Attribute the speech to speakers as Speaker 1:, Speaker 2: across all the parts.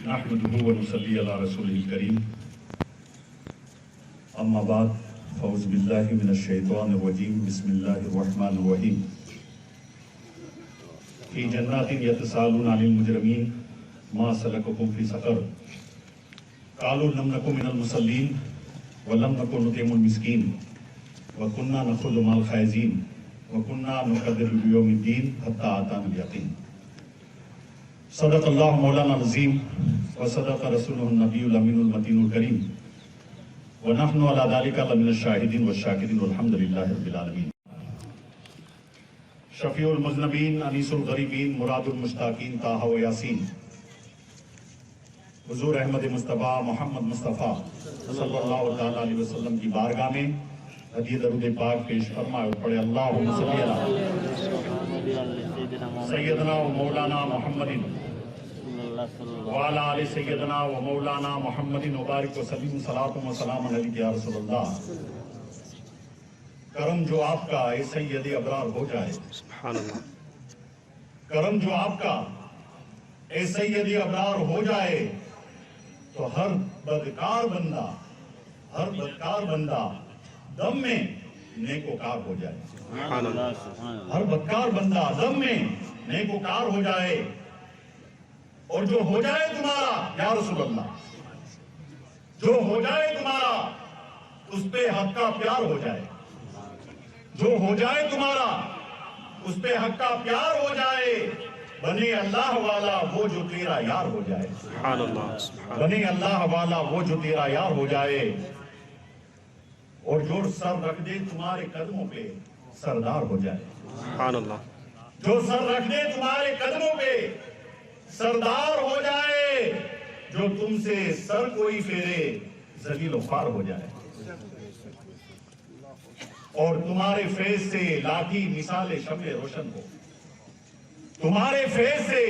Speaker 1: نحمده ونصلي على رسوله الكريم اما بعد فاعوذ بالله من الشيطان الرجيم بسم الله الرحمن الرحيم في جنات يتساءلون عن المجرمين ما سلككم في سقر قالوا لم نكن من المصلين ولم نكن نطعم المسكين وكنا نخوض مع الخائضين وكنا نكذب بيوم الدين حتى أتانا اليقين صدق اللہ مولانا العظیم وصدق رسولہ النبی الامین المتین الکریم ونحن علی ذلک لمن الشاہدین والشاکرین والحمد للہ رب العالمین شفیع المذنبین انیس الغریبین مراد المشتاقین طٰہٰ و یاسین حضور احمد مصطفیٰ محمد مصطفیٰ صلی اللہ تعالیٰ علیہ وسلم کی بارگاہ میں ہدیہ درود پاک پیش فرمائے اور پڑھے اللہم صلی علی سیدنا و مولانا محمد وعلی آل سیدنا و مولانا محمد مبارک و سلیم صلاۃ و سلام علیک یا رسول اللہ کرم جو آپ کا اے سید ابرار ہو جائے سبحان اللہ کرم جو آپ کا اے سید ابرار ہو جائے تو ہر بدکار بندہ دم میں نیکوکار ہو جائے سبحان اللہ ہر بدکار بندہ دم میں نیکوکار ہو جائے اور جو ہو جائے تمہارا یا رسول اللہ جو ہو جائے تمہارا اس پہ حق کا پیار ہو جائے جو ہو جائے تمہارا اس پہ حق کا پیار ہو جائے بنے اللہ والا وہ جو تیرا یار ہو جائے سبحان اللہ بنے اللہ والا وہ جو تیرا یار ہو جائے اور جو سر رکھ دے تمہارے قدموں پہ سردار ہو جائے سبحان اللہ جو سر رکھ دے تمہارے قدموں پہ سردار ہو جائے جو تم سے سر کوئی پھیرے ذلیل و خوار ہو جائے اور تمہارے فیض سے لاٹھی مثال شمع روشن ہو تمہارے فیض سے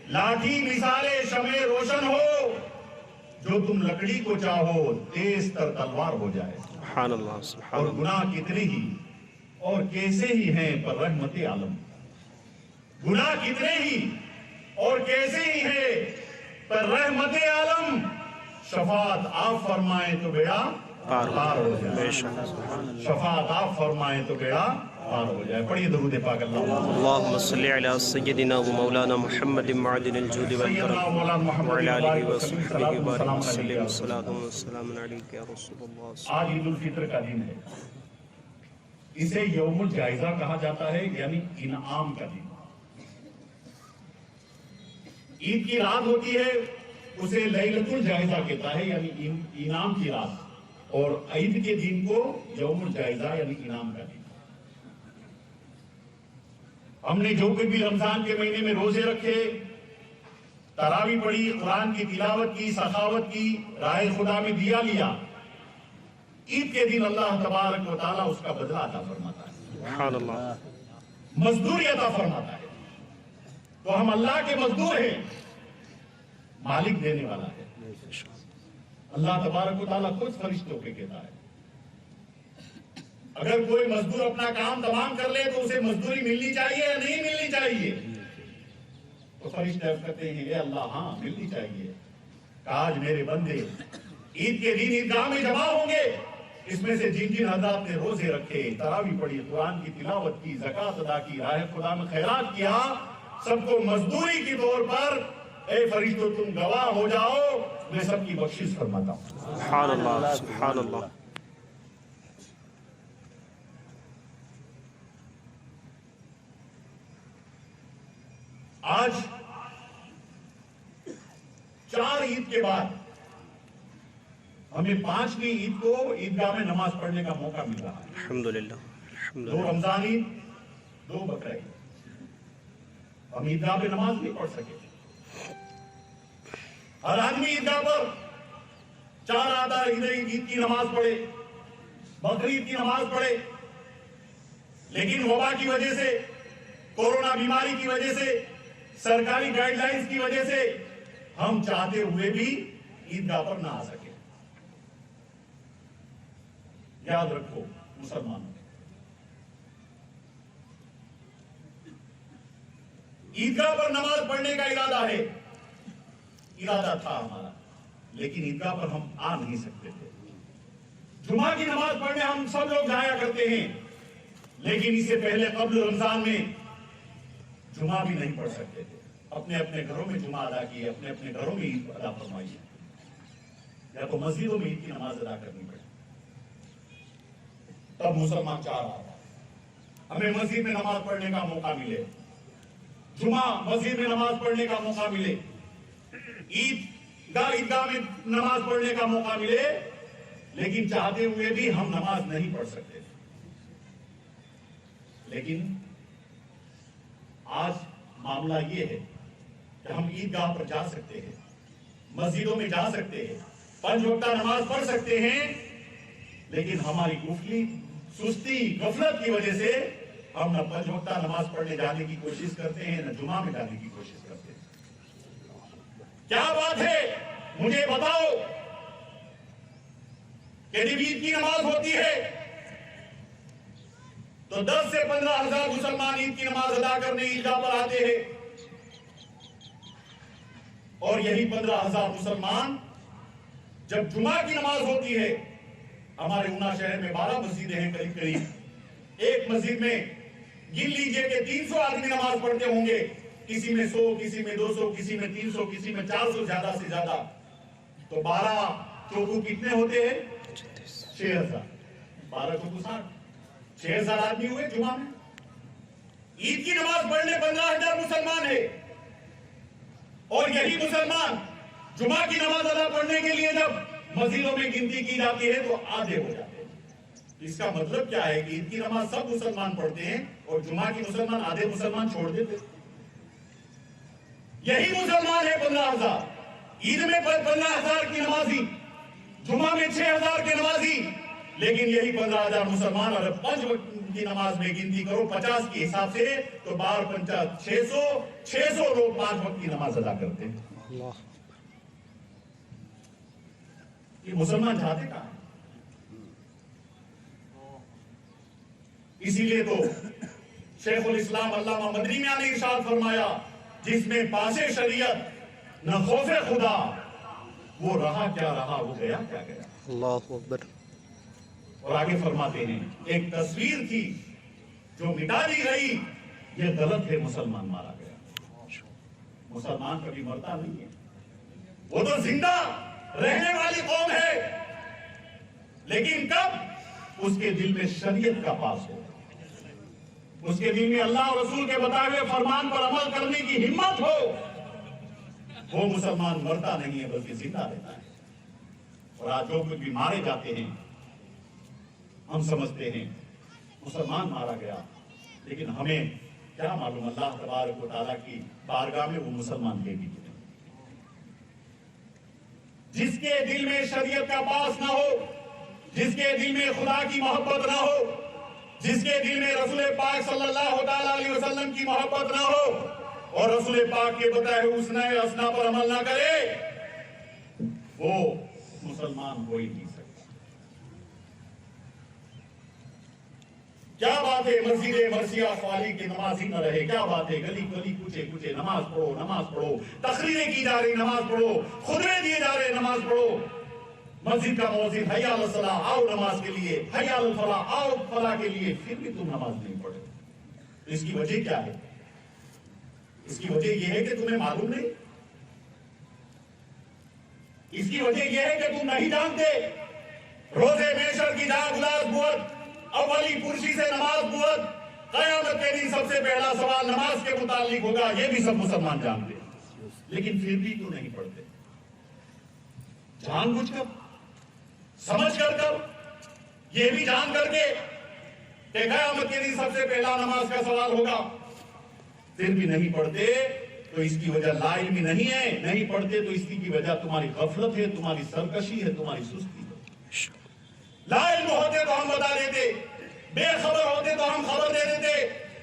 Speaker 1: لاٹھی مثال شمع روشن ہو جو تم لکڑی کو چاہو تیز تر تلوار ہو جائے سبحان اللہ اور گناہ کتنے ہی اور کیسے ہی ہیں پر رحمت عالم گناہ کتنے ہی اور کیسے ہی ہے پر رحمت عالم شفاعت آپ فرمائیں تو بیڑا پار ہو جائے شفاعت آپ فرمائیں تو بیڑا پار ہو جائے پڑھیے درود پاک
Speaker 2: اللہم صلی علی سیدنا و مولانا محمد معدن الجود والکرم وعلی آلہ وصحبہ وبارک وسلم صلاۃ و سلام علیک یا رسول اللہ
Speaker 1: آج عید الفطر کا دن ہے اسے یوم الجائزہ کہا جاتا ہے یعنی انعام کا دن عید کی رات ہوتی ہے اسے لیلۃ الجائزہ کہتا ہے یعنی انعام کی رات اور عید کے دن کو یوم الجائزہ یعنی انعام کا دن ہم نے جو کہ بھی رمضان کے مہینے میں روزے رکھے تراویح پڑھی قرآن کی تلاوت کی سخاوت کی راہ خدا میں دیا لیا عید کے دن اللہ تبارک و تعالیٰ اس کا بدلہ عطا فرماتا ہے
Speaker 2: سبحان اللہ
Speaker 1: مزدوری عطا فرماتا ہے تو ہم اللہ کے مزدور ہیں مالک دینے والا ہے اللہ تبارک و تعالیٰ خود فرشتوں کے کہتا ہے اگر کوئی مزدور اپنا کام تمام کر لے تو اسے مزدوری ملنی چاہیے یا نہیں ملنی چاہیے تو فرشتے کہتے ہیں اے اللہ ہاں ملنی چاہیے کاج میرے بندے عید کے دن عیدگاہ میں جمع ہوں گے اس میں سے جن جن حضرات نے روزے رکھے تراویح پڑھی قرآن کی تلاوت کی زکوٰۃ ادا کی راہ خدا میں خیرات کیا سب کو مزدوری کے طور پر اے فرشتوں تم گواہ ہو جاؤ میں سب کی بخشش فرماتا ہوں
Speaker 2: سبحان اللہ سبحان اللہ
Speaker 1: آج 4 عید کے بعد ہمیں 5ویں عید کو عیدگاہ میں نماز پڑھنے کا موقع مل رہا ہے
Speaker 2: الحمدللہ
Speaker 1: 2 رمضان عید 2 بقرہ عید ہم عیدگاہ پہ نماز نہیں پڑھ سکے ہر آدمی عیدگاہ پر 4 آدھا عید کی نماز پڑھے بقرعید کی نماز پڑھے لیکن وبا کی وجہ سے کورونا بیماری کی وجہ سے سرکاری گائیڈ لائنز کی وجہ سے ہم چاہتے ہوئے بھی عیدگاہ پر نہ آ سکے یاد رکھو مسلمانوں عیدگاہ پر نماز پڑھنے کا ارادہ ہے इरादा था हमारा, लेकिन ईदगाह पर हम आ नहीं सकते थे। जुमा की नमाज पढ़ने हम सब लोग जाया करते हैं, लेकिन इससे पहले कब्ल रमजान में जुमा भी नहीं पढ़ सकते थे। अपने अपने घरों में जुमा अदा किए, अपने अपने घरों में ईद अदा फरमाई, या तो मस्जिदों में ईद की नमाज अदा करनी पड़ी। तब मुसलमान चाह रहा था हमें मस्जिद में नमाज पढ़ने का मौका मिले, जुमा मस्जिद में नमाज पढ़ने का मौका मिले, ईदगाह में नमाज पढ़ने का मौका मिले, लेकिन चाहते हुए भी हम नमाज नहीं पढ़ सकते थे। लेकिन आज मामला ये है कि हम ईदगाह पर जा सकते हैं, मस्जिदों में जा सकते हैं, 5 वक्त नमाज पढ़ सकते हैं, लेकिन हमारी गुफली, सुस्ती, गफलत की वजह से हम न 5 वक्त नमाज पढ़ने जाने की कोशिश करते हैं, न जुमा में जाने की कोशिश करते हैं। क्या बात है, मुझे बताओ कि जब ईद की नमाज होती है तो 10 से 15 हजार मुसलमान ईद की नमाज अदा करने ईदगाह पर आते हैं, और यही 15 हजार मुसलमान जब जुमा की नमाज होती है, हमारे ऊना शहर में 12 मस्जिदें हैं करीब करीब, एक मस्जिद में गिन लीजिए कि 300 आदमी नमाज पढ़ते होंगे, किसी में 100, किसी में 200, किसी में 300, किसी में 400, ज्यादा से ज्यादा। तो 12 चौकू कितने होते हैं? 6000। 12 चौकू 60, 6000 आदमी हुए जुमा में। ईद की नमाज पढ़ने 15,000 मुसलमान है, और यही मुसलमान जुमा की नमाज अदा पढ़ने के लिए जब मस्जिदों में गिनती की जाती है तो आधे हो जाते हैं। इसका मतलब क्या है कि ईद की नमाज सब मुसलमान पढ़ते हैं और जुमा की मुसलमान आधे मुसलमान छोड़ देते। यही मुसलमान है 15,000, ईद में 15,000 की नमाजी, जुमा में 6,000 के नमाजी, लेकिन यही 15,000 मुसलमान अगर 5 वक्त की नमाज में गिनती करो 50 के हिसाब से, तो 12 पंचा 600 लोग 5 वक्त की नमाज अदा करते हैं। ये मुसलमान चाहते कहां? इसीलिए तो शेखुल इस्लाम अल्लामा मदनी मियां ने इरशाद फरमाया, जिसमें पासे शरीयत न खौफे खुदा, वो रहा क्या रहा, वो गया क्या गया।
Speaker 2: अल्लाहु अकबर।
Speaker 1: और आगे फरमाते हैं, एक तस्वीर थी जो मिटा दी गई, ये गलत है, मुसलमान मारा गया। मुसलमान कभी मरता नहीं है, वो तो जिंदा रहने वाली कौम है, लेकिन कब उसके दिल में शरीयत का पास हो, उसके दिल में अल्लाह और रसूल के बताए हुए फरमान पर अमल करने की हिम्मत हो, वो मुसलमान मरता नहीं है बल्कि जिंदा रहता है। और आज जो लोग भी मारे जाते हैं, हम समझते हैं मुसलमान मारा गया, लेकिन हमें क्या मालूम अल्लाह तबारक व तआला की बारगाह में वो मुसलमान है भी। जिसके दिल में शरीयत का पास ना हो, जिसके दिल में खुदा की मोहब्बत ना हो, जिसके दिल में रसूल पाक सल्लल्लाहु अलैहि वसल्लम की मोहब्बत ना हो, और रसूल पाक के बताए हुए उसने असना पर अमल ना करे, वो मुसलमान हो ही नहीं सकता। क्या बात है मस्जिद मरसिया खाली की नमाज ही न रहे, क्या बात है गली गली कुचे कुचे नमाज पढ़ो, तकरीरें की जा रही नमाज पढ़ो, खुदरे दिए जा रहे नमाज पढ़ो। मस्जिद का मौजिन हय्या अल सलाह, आओ नमाज के लिए, हय्या अल फलाह, आओ फलाह के लिए, फिर भी तुम नमाज नहीं पढ़े। इसकी वजह क्या है? इसकी वजह यह है कि तुम्हें मालूम नहीं, इसकी वजह यह है कि तुम नहीं जानते रोजे मेशर की जाग गुलास बुअत, अव्वली पुरशी से नमाज बुअत, क़यामत के दिन सबसे पहला सवाल नमाज के मुतालिक होगा। ये भी सब मुसलमान जानते हैं, लेकिन फिर भी क्यों नहीं पढ़ते? जानबूझकर, समझ कर, ये भी जान करके कि क़यामत के दिन सबसे पहला नमाज का सवाल होगा, फिर भी नहीं पढ़ते। तो इसकी वजह ला इल्मी नहीं है, नहीं पढ़ते तो इसकी वजह तुम्हारी गफलत है, तुम्हारी सरकशी है, तुम्हारी सुस्ती है। ला इल्म होते तो हम बता देते, बेखबर होते तो हम खबर दे देते,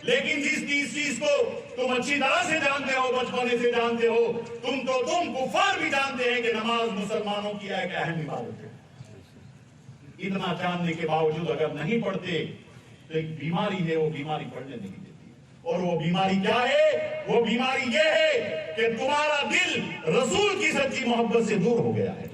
Speaker 1: लेकिन जिस चीज को तुम अच्छी तरह से जानते हो, बचपने से जानते हो, तुम कुफार भी जानते हैं कि नमाज मुसलमानों की एक अहम इबादत है। इतना जानने के बावजूद अगर नहीं पढ़ते तो एक बीमारी है, वो बीमारी पढ़ने नहीं देती। और वो बीमारी क्या है? वो बीमारी ये है कि तुम्हारा दिल रसूल की सच्ची मोहब्बत से दूर हो गया है।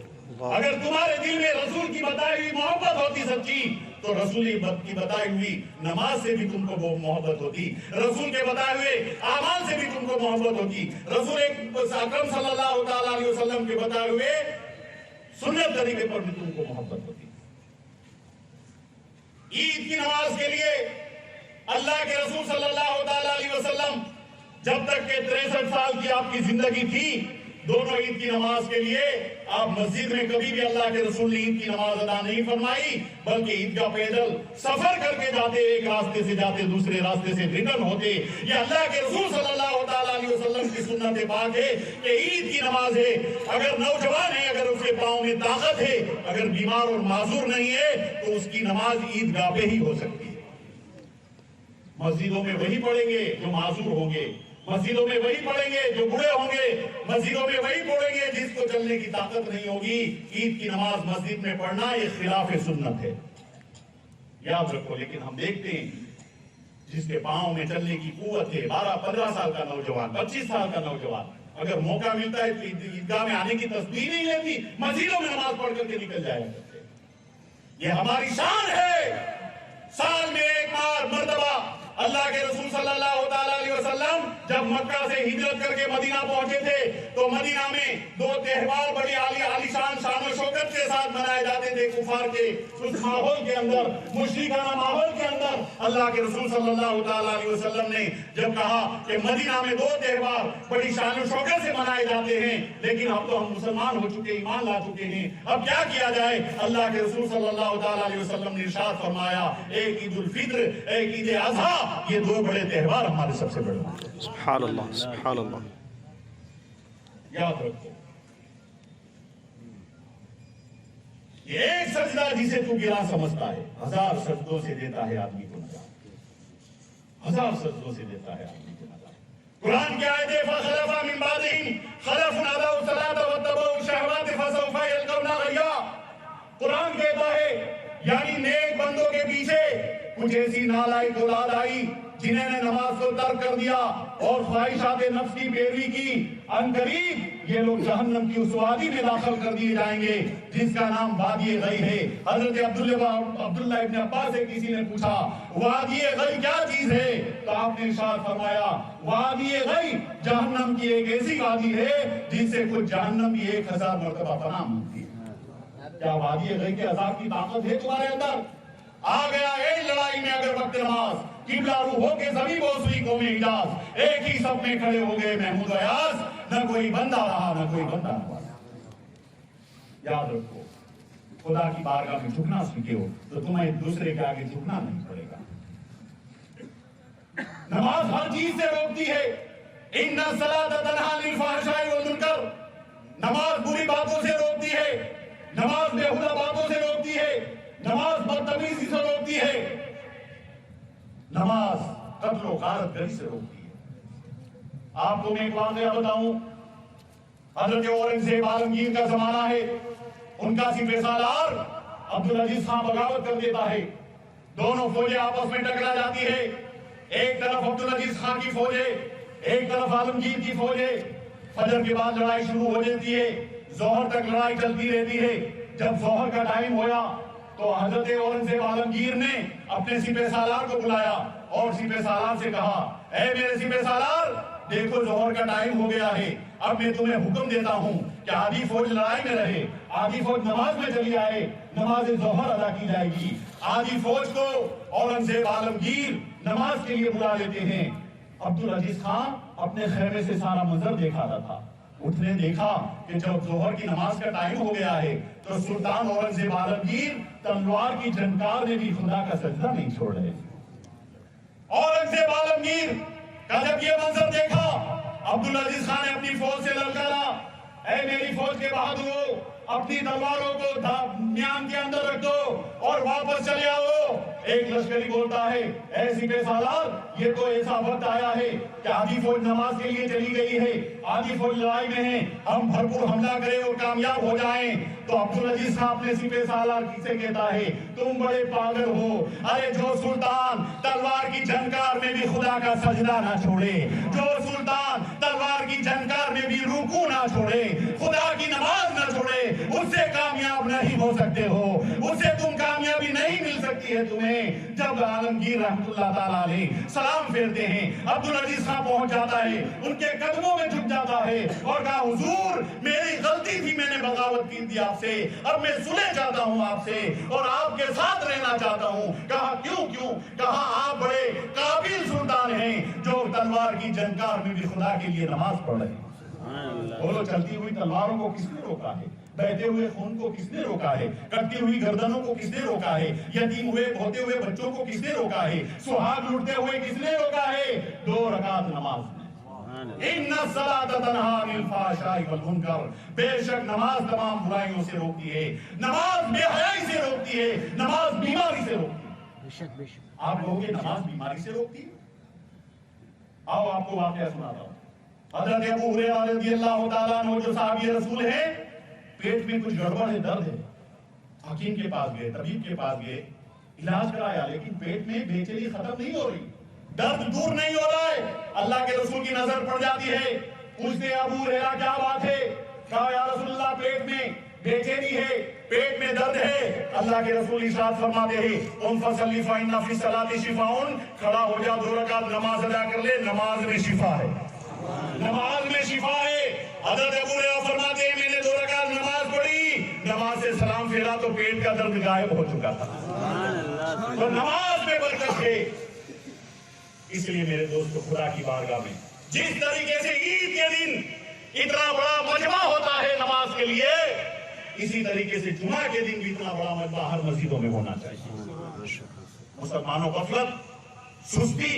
Speaker 1: अगर तुम्हारे दिल में रसूल की बताई हुई मोहब्बत होती सच्ची, तो रसूल की बताई हुई नमाज से भी तुमको वो मोहब्बत होती, रसूल के बताए हुए आमाल से भी तुमको मोहब्बत होती, रसूल अकरम सल्लल्लाहु अलैहि वसल्लम के बताए हुए सुन्नत तरीके पर भी तुमको मोहब्बत होती। ईद की नमाज के लिए अल्लाह के रसूल सल्लल्लाहु अलैहि वसल्लम जब तक के 63 साल की आपकी जिंदगी थी, दोनों ईद की नमाज के लिए आप मस्जिद में कभी भी अल्लाह के रसूल ने ईद की नमाज अदा नहीं फरमाई, बल्कि ईद का पैदल सफर करके जाते, एक रास्ते से जाते दूसरे रास्ते से रिटर्न होते। ये अल्लाह के रसूल सल्लल्लाहु अलैहि वसल्लम की सुन्नत पाक है कि ईद की नमाज है, अगर नौजवान है, अगर उसके पाँव में ताकत है, अगर बीमार और माजूर नहीं है, तो उसकी नमाज ईदगाह पे ही हो सकती है। मस्जिदों में वही पढ़ेंगे जो माजूर होंगे, मस्जिदों में वही पढ़ेंगे जो बूढ़े होंगे, मस्जिदों में वही पढ़ेंगे जिसको चलने की ताकत नहीं होगी। ईद की नमाज मस्जिद में पढ़ना ये खिलाफ सुन्नत है, याद रखो। लेकिन हम देखते हैं जिसके पांव में चलने की कुव्वत है, 12-15 साल का नौजवान, 25 साल का नौजवान, अगर मौका मिलता है तो ईदगाह में आने की तस्वीर नहीं लेती, मस्जिदों में नमाज पढ़ करके निकल जाया करते। ये हमारी शान है। साल में एक बार मर्तबा अल्लाह के रसूल सल्लल्लाहु अलैहि वसल्लम जब मक्का से हिजरत करके मदीना पहुंचे थे, तो मदीना में 2 त्योहार बड़ी आलीशान शान और शौकत के साथ मनाए जाते थे। कुफार के उस माहौल के अंदर, मुशरिकाना माहौल के अंदर अल्लाह के रसूल सल्लल्लाहु अलैहि वसल्लम ने जब कहा कि मदीना में 2 त्योहार बड़ी शान और शौकत से मनाए जाते हैं, लेकिन अब तो हम मुसलमान हो चुके, ईमान ला चुके हैं, अब क्या किया जाए? अल्लाह के रसूल सल्लल्लाहु अलैहि वसल्लम ने इरशाद फरमाया, एक ईद उल फित्र, एक ईद अज़हा, ये 2 बड़े त्योहार हमारे सबसे बड़े हैं।
Speaker 2: सुभान अल्लाह, सुभान अल्लाह।
Speaker 1: याद रखो, ये एक सजदा जिसे तू गिरा समझता है, 1000 सजदों से देता है आदमी को नजात, 1000 सजदों से देता है आदमी को नजात। कुरान की आयत है, फखलफा मिन बादिहिम खलफुन अदाउ सलात वत्तबउ शहवात फसौफा यल्कौना गय्या। कुरान कहता है, यानी नेक बंदों के पीछे कुछ ऐसी नालायक औलाद आई जिन्होंने नमाज को तर्क कर दिया और ख्वाहिशात नफ्स की पैरवी की। अनकरीब ये लोग जहन्नम की उस वादी में दाखिल कर दिए जाएंगे जिसका नाम वादी गई है। हजरत अब्दुल्लाह इब्न अब्बास से किसी ने पूछा, वादी गई क्या चीज है? तो आपने इरशाद फरमाया, वादी गई जहन्नम की एक ऐसी वादी है जिससे खुद जहन्नम की 1000 मरतबा पनाह मांगती है। क्या वादी गई के अज़ाब की ताकत है तुम्हारे अंदर? आ गया एक लड़ाई में अगर वक्त नमाज, किबला रूह हो के सभी बोसरी कौमी इजाज, एक ही सब में खड़े हो गए महमूद अयाज, न कोई बंदा रहा न कोई बंदा हुआ। याद रखो, खुदा की बारगाह में झुकना सीखे हो तो तुम्हें दूसरे के आगे झुकना नहीं पड़ेगा। नमाज हर चीज से रोकती है। इन्ना सलात तन्हा अनिल फहशाई वल मुनकर, नमाज बुरी बातों से रोकती है, नमाज बेहुदा बातों से रोकती है, नमाज बदतमीजी से रोकती है, नमाज कत्ल और गारतगरी से रोकती है। आपको मैं एक वाक़या बताऊं, हजरत औरंगजेब आलमगीर का जमाना है, उनका सिपह सालार अब्दुल अजीज खान बगावत कर देता है, दोनों फौजें आपस में टकरा जाती है। एक तरफ अब्दुल अजीज खान की फौज है, एक तरफ आलमगीर की फौज है। फजर के बाद लड़ाई शुरू हो जाती है, जोहर तक लड़ाई चलती रहती है। जब जोहर का टाइम होया तो हजरत औरंगजेब आलमगीर ने अपने सिपह सालार को बुलाया और सिपह सालार से कहा, ऐ मेरे सिपह सालार, देखो जोहर का टाइम हो गया है, अब मैं तुम्हें हुक्म देता हूं कि आधी फौज लड़ाई में रहे, आधी फौज नमाज में चली आए, नमाज जोहर अदा की जाएगी। आधी फौज को औरंगजेब आलमगीर नमाज के लिए बुला लेते हैं। अब्दुल अजीज खान अपने खेमे से सारा मंजर देखा रहा था। उसने देखा कि जब जोहर की नमाज का टाइम हो गया है तो सुल्तान औरंगजेब आलमगीर तलवार की झनकार में भी खुदा का सजदा नहीं छोड़ रहे। औरंगजेब आलमगीर का जब ये मंजर देखा, अब्दुल अजीज खान ने अपनी फौज से ललकारा, ऐ मेरी फौज के बहादुरों, अपनी तलवारों को म्यान के अंदर रख दो और वापस चले आओ। एक लश्करी बोलता है, ऐ सिपह सालार, ये तो ऐसा वक्त आया है कि आधी फौज नमाज के लिए चली गई है, आधी फौज लड़ाई में है, हम भरपूर हमला करें और कामयाब हो जाएं। तो अब्दुल अजीज खान अपने सिपह सालार किसे कहता है, तुम बड़े पागल हो, अरे जो सुल्तान तलवार की झनकार में भी खुदा का सजदा ना छोड़े, जो सुल्तान तलवार की झनकार में भी रुकू ना छोड़े, खुदा की है तुम्हें जब आलमगीर रहमतुल्लाह ताला अलैह सलाम फेरते हैं, अब्दुल अजीज खां पहुंच जाता है, उनके कदमों में झुक जाता है और कहा हुजूर मेरी गलती थी, मैंने बगावत की थी आपसे, अब मैं सुलह चाहता हूं आपसे और आपके साथ रहना चाहता हूं। कहा क्यों? कहा आप बड़े काबिल सुल्तान हैं जो तलवार की जंकार में भी खुदा के लिए नमाज पढ़ रहे हैं। बोलो, चलती हुई तलवारों को किसने रोका है? बहते हुए खून को किसने रोका है? कटती हुई गर्दनों को किसने रोका है? यतीम हुए होते हुए बच्चों को किसने रोका है? सुहाग लुटते हुए किसने रोका है? 2 रकात नमाज में। इन्ना सलात तन्हा अनिल फहशाई वल मुनकर, बेशक नमाज तमाम बुराइयों से रोकती है, नमाज बेहयाई से रोकती है, नमाज बीमारी से रोकती है। बेशक आप कहोगे नमाज बीमारी से रोकती है? आओ आपको वाकया सुनाता हूं। हज़रत अबू हुरैरा रज़ियल्लाहु ताला अन्हु जो साहबी रसूल है, पेट में कुछ गड़बड़ है, दर्द है, हकीम के पास गए, तबीब के पास गए, इलाज कराया, लेकिन पेट में बेचैनी खत्म नहीं हो रही, दर्द दूर नहीं हो रहा है। अल्लाह के रसूल की नजर पड़ जाती है, पूछते अबू हुरैरा क्या बात है? कहा या रसूलल्लाह पेट में बेचैनी है, पेट में दर्द है। अल्लाह के रसूल इरशाद फरमाते हैं उन फसल्ली फइन्ना फी सलाति शिफाउन, खड़ा हो जा, 2 रकात नमाज अदा कर ले, नमाज में शिफा है, नमाज में शिफा है। हज़रत अबू हुरैरा फरमाते हैं मैंने 2 रकात नमाज पढ़ी, नमाज से सलाम फेरा तो पेट का दर्द गायब हो चुका था। तो नमाज में बरकत है। इसलिए मेरे दोस्तों, खुदा की बारगाह में जिस तरीके से ईद के दिन इतना बड़ा मजमा होता है नमाज के लिए, इसी तरीके से जुमा के दिन भी इतना बड़ा मजमा हर मस्जिदों में होना चाहिए। मुसलमानों गफलत, सुस्ती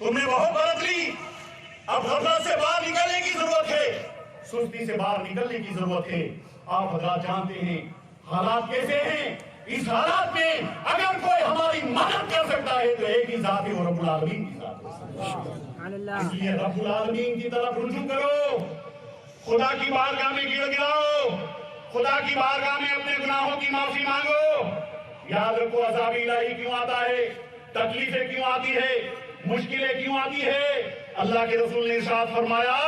Speaker 1: तुमने बहुत बरत ली, अब गफलत से बाहर निकलने की जरूरत है, सुस्ती से बाहर निकलने की जरूरत है। आप हजरात जानते हैं हालात कैसे हैं। इस हालात में अगर कोई हमारी मदद कर सकता है तो एक ही जात है, वो रब्बुल आलमीन की जात है। इसलिए रब्बुल आलमीन की तरफ रुजू करो, खुदा की बारगाह में गिड़गिड़ाओ, खुदा की बारगाह में अपने गुनाहों की माफी मांगो। याद रखो अज़ाब इलाही क्यों आता है, तकलीफें क्यों आती है, मुश्किलें क्यों आती है? अल्लाह के रसूल ने इरशाद फरमाया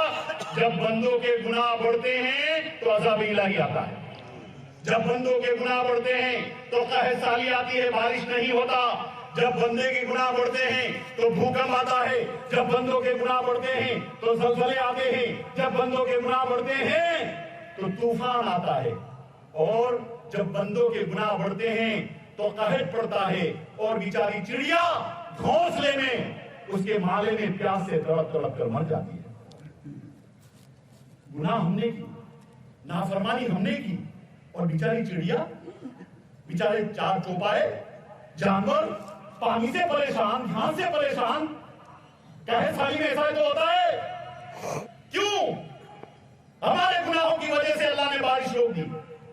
Speaker 1: जब बंदों के गुनाह बढ़ते हैं तो अज़ाब इलाही आता है, जब बंदों के गुनाह बढ़ते हैं तो कहत साली आती है, बारिश नहीं होता, जब बंदे के गुनाह बढ़ते हैं तो भूकंप आता है, जब बंदों के गुनाह बढ़ते हैं तो ज़लज़ले आते हैं, जब बंदों के गुनाह बढ़ते हैं तो तूफान आता है, और जब बंदों के गुनाह बढ़ते हैं तो कहत पड़ता है, और बेचारी चिड़िया घोंसले में उसके माले में प्यास से तड़प तड़प कर मर जाती है। गुनाह हमने की, नाफरमानी हमने की, और बेचारी चिड़िया, बेचारे 4 चौपाए जानवर पानी से परेशान, घास से परेशान, कहत साली में ऐसा तो होता है। क्यों? हमारे गुनाहों की वजह से अल्लाह ने बारिश रोक दी,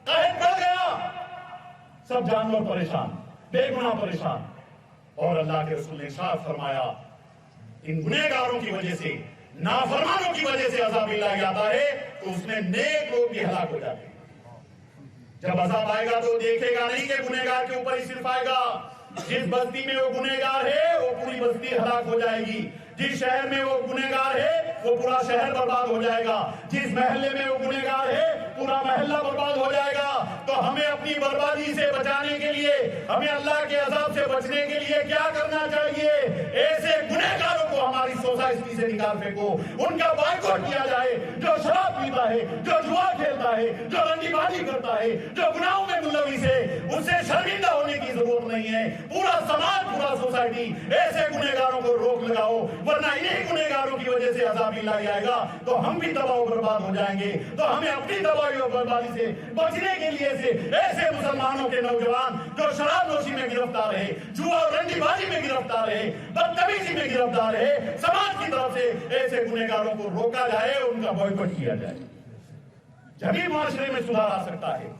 Speaker 1: कहत बढ़ गया, सब जानवर परेशान, बेगुनाह परेशान। और अल्लाह के रसूल ने इरशाद फरमाया इन गुनहगारों की वजह से, नाफरमानों की वजह से अज़ाब इलाही आता है तो उसमें नेक लोग भी हलाक हो जाते हैं। जब अज़ाब आएगा तो देखेगा नहीं कि गुनहगार के ऊपर ही सिर्फ आएगा, जिस बस्ती में वो गुनहगार है वो पूरी बस्ती हलाक हो जाएगी, जिस शहर में वो गुनहगार है वो पूरा शहर बर्बाद हो जाएगा, जिस महल्ले में वो गुनहगार है पूरा महल्ला बर्बाद हो जाएगा। तो हमें अपनी बर्बादी से बचाने के लिए, हमें अल्लाह के अज़ाब से बचने के लिए क्या करना चाहिए? ऐसे गुनहगारों को हमारी सोसाइटी से निकाल फेंको, उनका बाइकआउट किया जाए। जो शराब पीता है, जो जुआ खेलता है, जो रंडीबाजी करता है, जो गुनाहों में मुलविस है, उससे शर्मिंदा होने की जरूरत नहीं है। पूरा समाज, पूरा सोसाइटी ऐसे गुनहगारों को रोक लगाओ, वरना इन्हीं गुनहगारों की वजह से अज़ाब इलाही आएगा तो हम भी तबाह बर्बाद हो जाएंगे। तो हमें अपनी तबाही और बर्बादी से बचने के लिए से ऐसे मुसलमानों के नौजवान जो शराब नोशी में गिरफ्तार है, जुआ और रंडीबाजी में गिरफ्तार है, बदतमीजी में गिरफ्तार है, समाज की तरफ से ऐसे गुनहगारों को रोका जाए, उनका बॉयकॉट किया जाए। जभी माशरे में सुधार आ सकता है,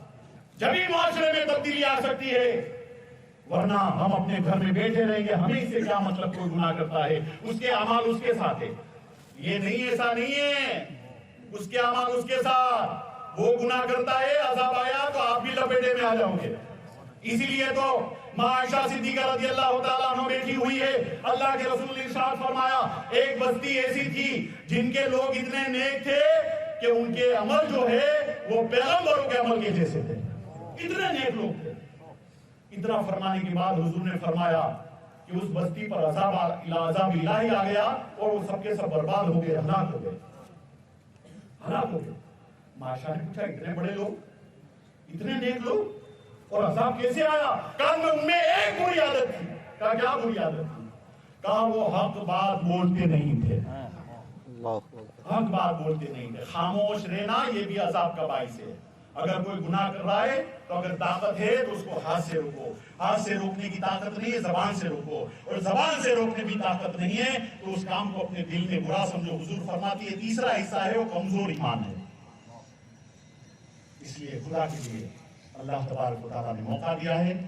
Speaker 1: जभी माशरे में तब्दीली आ सकती है, वरना हम अपने घर में बैठे रहेंगे, हमें इससे क्या मतलब, कोई गुनाह करता है उसके अमाल उसके साथ है। ये नहीं, ऐसा नहीं है, उसके अमाल उसके साथ, वो गुनाह करता है, अज़ाब आया तो आप भी लपेटे में आ जाओगे। इसीलिए तो मां आयशा सिद्दीका रज़ियल्लाहु ताला अन्हा बैठी हुई है। अल्लाह के रसूल ने इरशाद फरमाया एक बस्ती ऐसी थी जिनके लोग इतने नेक थे कि उनके अमल जो है वो पैगंबरों के अमल के जैसे थे, इतने नेक लोग थे। इतना फरमाने के बाद हुजूर ने फरमाया कि उस बस्ती पर अज़ाब इलाही आ गया और वो सबके सब बर्बाद हो गए, हलाक हो गए, हलाक हो गए। माशा ने पूछा इतने बड़े लोग, इतने नेक लोग और अज़ाब कैसे आया? कहा में उनमें एक बुरी आदत थी। कहा क्या बुरी आदत थी? कहा वो हक बात बोलते नहीं थे, हक बात बोलते नहीं थे। खामोश रहना ये भी अज़ाब का बाइस है। अगर कोई गुनाह कर रहा है तो अगर ताकत है तो उसको हाथ से रोको, हाथ से रोकने की ताकत नहीं है जबान से रोको, और जबान से रोकने की ताकत नहीं है तो उस काम को अपने दिल में बुरा समझो। हुजूर फरमाती है तीसरा हिस्सा है वो कमजोर ईमान है। इसलिए खुदा के लिए अल्लाह तबारक व तआला ने मौका दिया है।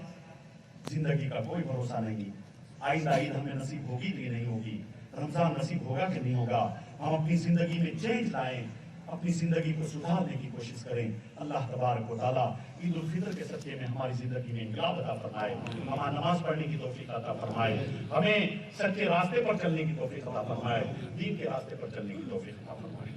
Speaker 1: जिंदगी का कोई भरोसा नहीं, आइंदा ईद हमें नसीब होगी कि नहीं होगी, रमजान नसीब होगा कि नहीं होगा। हम अपनी जिंदगी में चेंज लाएं, अपनी जिंदगी को सुधारने की कोशिश करें। अल्लाह तबारक व तआला ईद उल फितर के सदके में हमारी जिंदगी में इनकलाब अता फरमाए, हमारा नमाज पढ़ने की तौफीक अता फरमाए, हमें सच्चे रास्ते पर चलने की तौफीक अता फरमाए, दीन के रास्ते पर चलने की तौफीक अता फरमाए।